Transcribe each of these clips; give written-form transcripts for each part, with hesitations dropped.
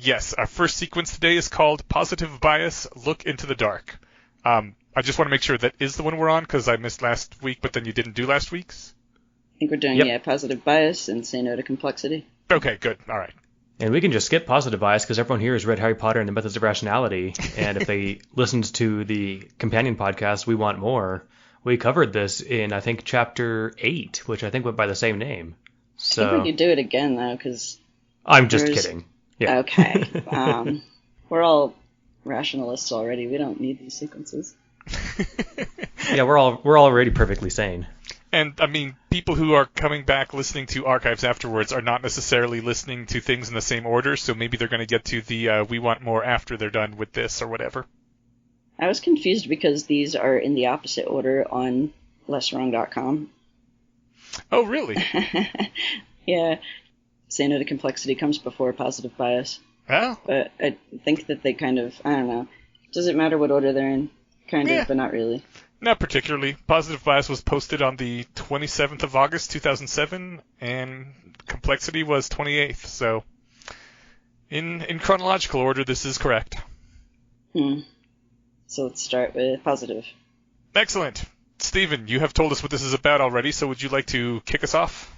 Yes, our first sequence today is called Positive Bias, Look into the Dark. I just want to make sure that is the one we're on, because I missed last week, but then you didn't do last week's. I think we're doing, Positive Bias and Say No to Complexity. Okay, good. All right. And we can just skip Positive Bias because everyone here has read Harry Potter and the Methods of Rationality, and if they listened to the companion podcast, We Want More, we covered this in, I think, Chapter 8, which I think went by the same name. So I think we could do it again, though, because... I'm just kidding. Yeah. Okay. We're all rationalists already. We don't need these sequences. Yeah, we're already perfectly sane. And, I mean, people who are coming back listening to archives afterwards are not necessarily listening to things in the same order, so maybe they're going to get to the We Want More after they're done with this or whatever. I was confused because these are in the opposite order on LessWrong.com. Oh, really? Yeah. Say No to Complexity comes before Positive Bias. Oh. But I think that they kind of, I don't know. Does it matter what order they're in? Kind of, but not really. Not particularly. Positive Bias was posted on the 27th of August, 2007, and Complexity was 28th, so in chronological order, this is correct. So let's start with Positive. Excellent. Stephen, you have told us what this is about already, so would you like to kick us off?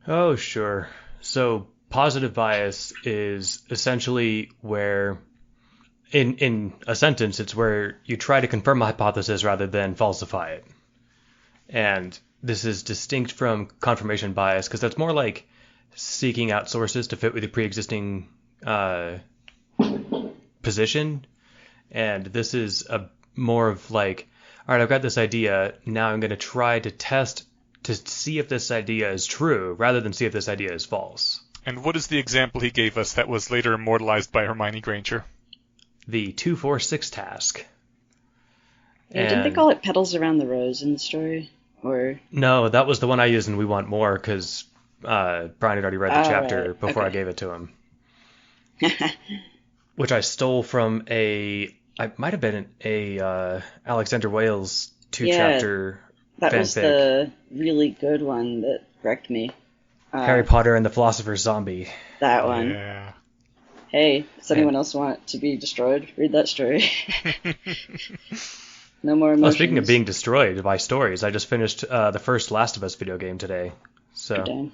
Oh, sure. So Positive Bias is essentially where... In a sentence, it's where you try to confirm a hypothesis rather than falsify it. And this is distinct from confirmation bias because that's more like seeking out sources to fit with your pre-existing position. And this is more of like, all right, I've got this idea. Now I'm going to try to test to see if this idea is true rather than see if this idea is false. And what is the example he gave us that was later immortalized by Hermione Granger? The 2-4-6 task. Yeah, didn't they call it Petals Around the Rose in the story? Or no, that was the one I used in We Want More because Brian had already read the chapter before I gave it to him. Which I stole from I might have been a Alexander Wales 2-chapter that fanfic. Was the really good one that wrecked me. Harry Potter and the Philosopher's Zombie. That one. Yeah. Hey, does anyone else want to be destroyed? Read that story. No more emotions. Well, speaking of being destroyed by stories, I just finished the first Last of Us video game today. So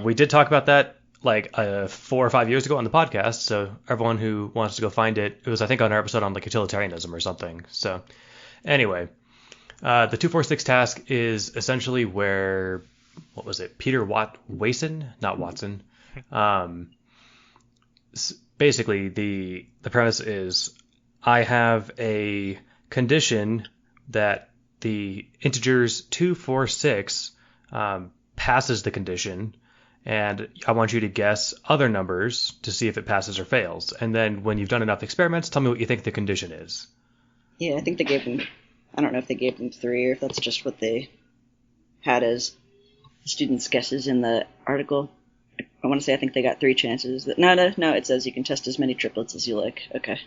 we did talk about that like 4 or 5 years ago on the podcast. So everyone who wants to go find it, it was I think on our episode on like utilitarianism or something. So anyway, the 2-4-6 task is essentially where what was it? Peter Wason, not Watson. Basically, the premise is I have a condition that the integers 2, 4, 6 passes the condition, and I want you to guess other numbers to see if it passes or fails. And then when you've done enough experiments, tell me what you think the condition is. Yeah, I think they gave them... I don't know if they gave them 3 or if that's just what they had as students' guesses in the article. I want to say I think they got 3 chances. No, it says you can test as many triplets as you like. Okay.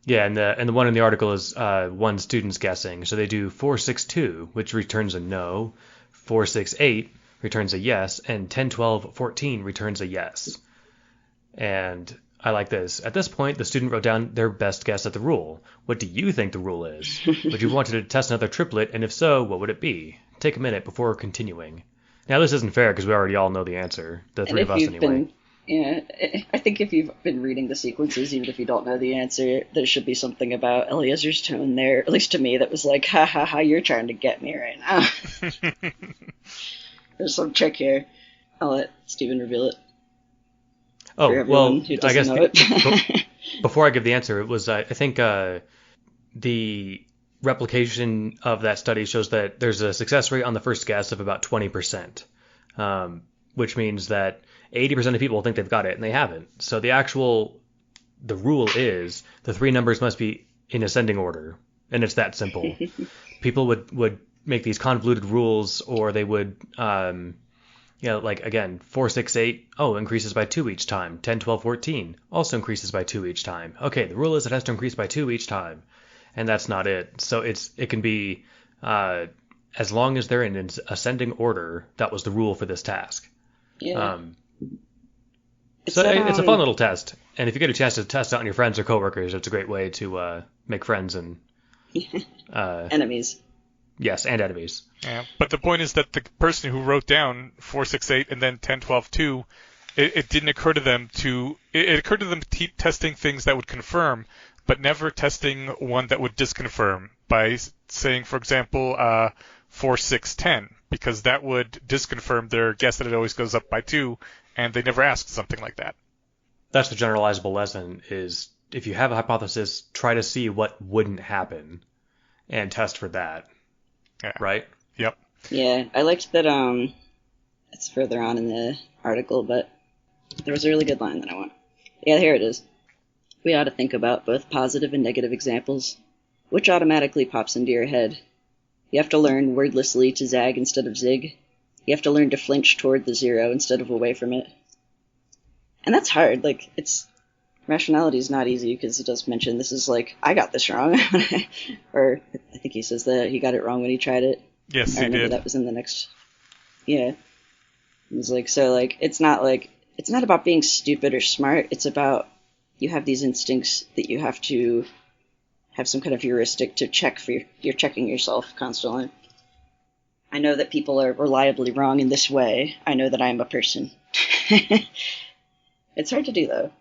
Yeah, and the one in the article is one student's guessing. So they do 4-6-2, which returns a no, 4-6-8 returns a yes, and 10-12-14 returns a yes. And I like this. At this point, the student wrote down their best guess at the rule. What do you think the rule is? Would you wanted to test another triplet, and if so, what would it be? Take a minute before continuing. Now, this isn't fair because we already all know the answer. The 3 of us, anyway. I think if you've been reading the sequences, even if you don't know the answer, there should be something about Eliezer's tone there, at least to me, that was like, ha ha ha, you're trying to get me right now. There's some trick here. I'll let Stephen reveal it. Oh, well, I guess before I give the answer, it was, I think the replication of that study shows that there's a success rate on the first guess of about 20%, which means that 80% of people think they've got it, and they haven't. So the rule is the 3 numbers must be in ascending order, and it's that simple. People would make these convoluted rules, or they would, like, again, 4-6-8, increases by 2 each time. 10-12-14 also increases by 2 each time. Okay, the rule is it has to increase by 2 each time. And that's not it. So it can be, as long as they're in ascending order, that was the rule for this task. Yeah. It's So it's a fun little test, and if you get a chance to test out on your friends or coworkers, it's a great way to make friends and enemies. Yes, and enemies. Yeah, but the point is that the person who wrote down 468 and then 10, 12, 2, it didn't occur to them it occurred to them to keep testing things that would confirm, but never testing one that would disconfirm by saying, for example, 4, 6, 10, because that would disconfirm their guess that it always goes up by 2, and they never asked something like that. That's the generalizable lesson, is if you have a hypothesis, try to see what wouldn't happen and test for that. Yeah. Right? Yep. Yeah, I liked that, it's further on in the article, but there was a really good line that I want. Yeah, here it is. We ought to think about both positive and negative examples. Which automatically pops into your head? You have to learn wordlessly to zag instead of zig. You have to learn to flinch toward the zero instead of away from it. And that's hard. Like, rationality is not easy, because it does mention this is like, I got this wrong. Or I think he says that he got it wrong when he tried it. Yes, I he remember did. That was in the next. Yeah. It's like, so like, it's not about being stupid or smart. It's about, you have these instincts that you have to have some kind of heuristic to check for you're checking yourself constantly. I know that people are reliably wrong in this way. I know that I am a person. It's hard to do, though.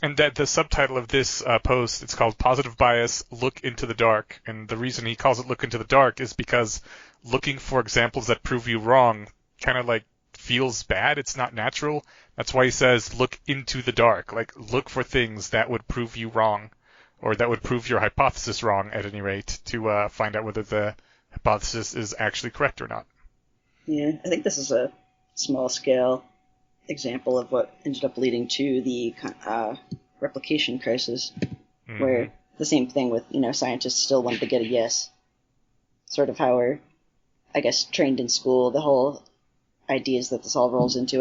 And that the subtitle of this post, it's called Positive Bias, Look into the Dark. And the reason he calls it Look into the Dark is because looking for examples that prove you wrong kind of like feels bad. It's not natural. That's why he says look into the dark. Like, look for things that would prove you wrong, or that would prove your hypothesis wrong, at any rate, to find out whether the hypothesis is actually correct or not. Yeah, I think this is a small-scale example of what ended up leading to the replication crisis, where the same thing with, scientists still wanted to get a yes. Sort of how we're, I guess, trained in school. The whole idea is that this all rolls into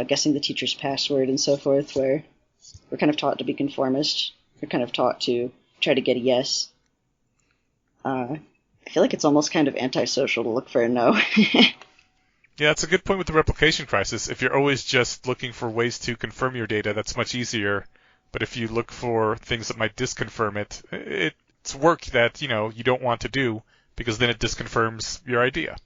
guessing the teacher's password and so forth, where we're kind of taught to be conformist. We're kind of taught to try to get a yes. I feel like it's almost kind of antisocial to look for a no. Yeah, that's a good point with the replication crisis. If you're always just looking for ways to confirm your data, that's much easier. But if you look for things that might disconfirm it, it's work that, you don't want to do, because then it disconfirms your idea.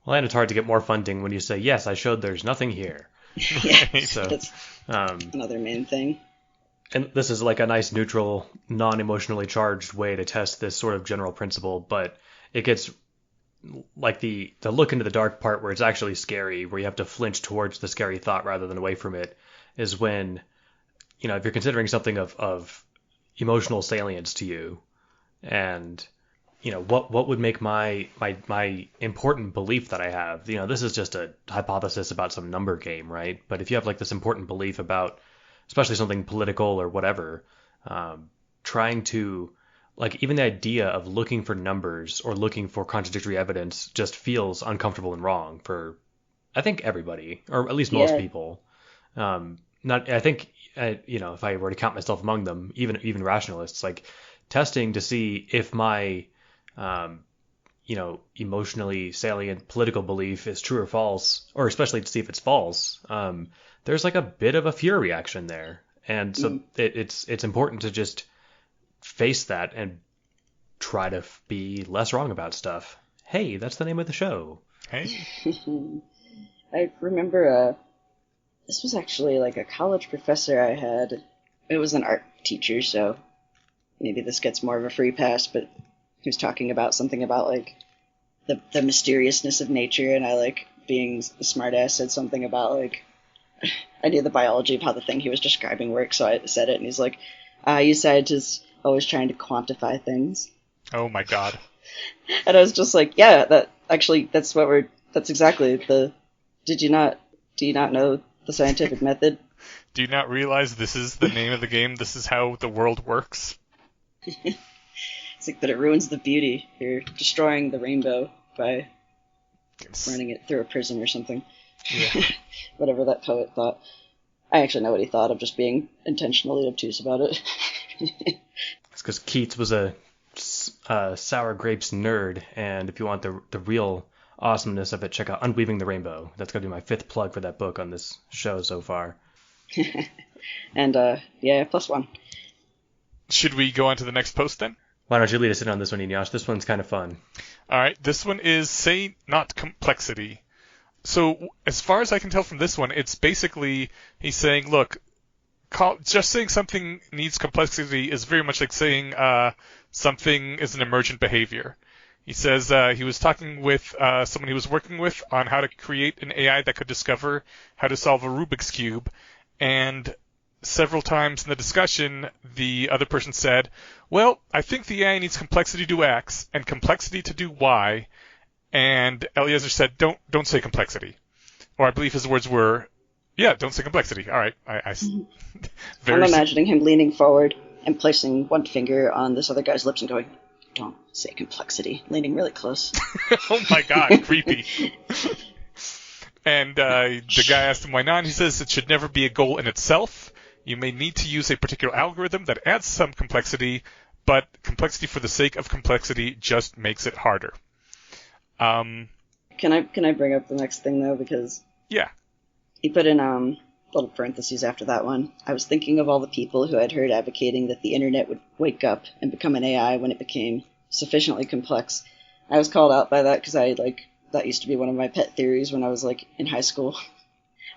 Well, and it's hard to get more funding when you say, yes, I showed there's nothing here. Yeah, so, that's another main thing. And this is like a nice, neutral, non-emotionally charged way to test this sort of general principle, but it gets like the look into the dark part where it's actually scary, where you have to flinch towards the scary thought rather than away from it, is when, if you're considering something of emotional salience to you, and, what would make my important belief that I have, this is just a hypothesis about some number game, right? But if you have like this important belief about, especially something political or whatever, trying to, like, even the idea of looking for numbers or looking for contradictory evidence just feels uncomfortable and wrong for, I think, everybody, or at least most people. I think, if I were to count myself among them, even rationalists, like testing to see if my, emotionally salient political belief is true or false, or especially to see if it's false, there's like a bit of a fear reaction there. And so it's important to just face that and try to be less wrong about stuff. Hey, that's the name of the show. Hey. I remember this was actually like a college professor I had. It was an art teacher, so maybe this gets more of a free pass, but he was talking about something about like the mysteriousness of nature, and I, like, being a smartass, said something about like I knew the biology of how the thing he was describing works, so I said it, and he's like, you scientists always trying to quantify things. Oh my god. And I was just like, yeah, that's exactly do you not know the scientific method? Do you not realize this is the name of the game? This is how the world works? It's like that it ruins the beauty. You're destroying the rainbow by running it through a prism or something. Yeah. Whatever that poet thought. I actually know what he thought. I'm just being intentionally obtuse about it. It's because Keats was a sour grapes nerd, and if you want the real awesomeness of it, check out Unweaving the Rainbow. That's going to be my 5th plug for that book on this show so far. And yeah, +1. Should we go on to the next post then? Why don't you lead us in on this one, Eneasz? This one's kind of fun. All right, this one is say not complexity. So as far as I can tell from this one, it's basically he's saying, look, just saying something needs complexity is very much like saying something is an emergent behavior. He says he was talking with someone he was working with on how to create an AI that could discover how to solve a Rubik's Cube, and several times in the discussion, the other person said, well, I think the AI needs complexity to do X and complexity to do Y, and Eliezer said, don't say complexity. Or I believe his words were, yeah, don't say complexity. All right. I'm imagining him leaning forward and placing one finger on this other guy's lips and going, don't say complexity, leaning really close. Oh my God, creepy. And the guy asked him why not, and he says it should never be a goal in itself. You may need to use a particular algorithm that adds some complexity, but complexity for the sake of complexity just makes it harder. Can I bring up the next thing though, because yeah, he put in little parentheses after that one. I was thinking of all the people who I'd heard advocating that the internet would wake up and become an AI when it became sufficiently complex. I was called out by that because that used to be one of my pet theories when I was in high school.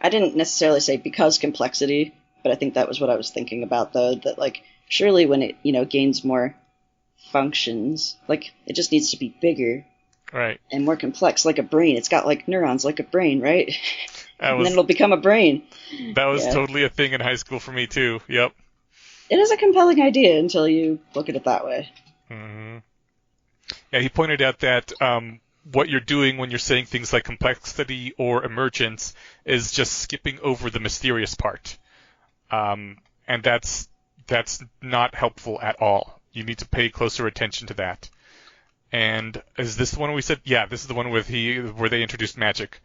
I didn't necessarily say because complexity, but I think that was what I was thinking about though, that surely when it gains more functions, it just needs to be bigger. Right. And more complex, like a brain. It's got neurons like a brain, right? And then it'll become a brain. That was totally a thing in high school for me too. Yep. It is a compelling idea until you look at it that way. Mm-hmm. Yeah, he pointed out that what you're doing when you're saying things like complexity or emergence is just skipping over the mysterious part. And that's not helpful at all. You need to pay closer attention to that. And is this the one we said? Yeah, this is the one where they introduced magic.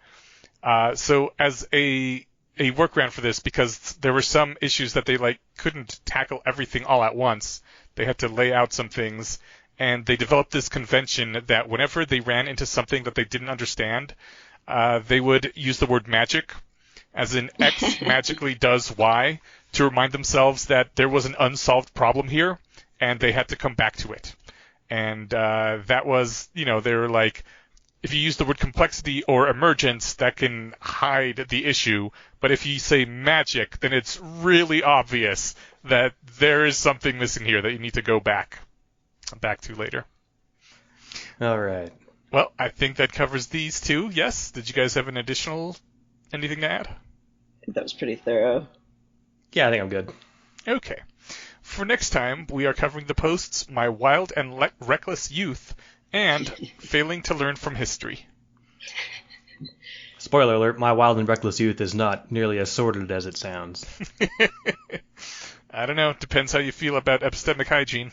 So as a workaround for this, because there were some issues that they couldn't tackle everything all at once, they had to lay out some things, and they developed this convention that whenever they ran into something that they didn't understand, they would use the word magic, as in X magically does Y, to remind themselves that there was an unsolved problem here, and they had to come back to it. And that was, they were like, if you use the word complexity or emergence, that can hide the issue. But if you say magic, then it's really obvious that there is something missing here that you need to go back to later. All right. Well, I think that covers these two. Yes. Did you guys have anything to add? I think that was pretty thorough. Yeah, I think I'm good. Okay. For next time, we are covering the posts My Wild and Reckless Youth and Failing to Learn from History. Spoiler alert, My Wild and Reckless Youth is not nearly as sordid as it sounds. I don't know. Depends how you feel about epistemic hygiene.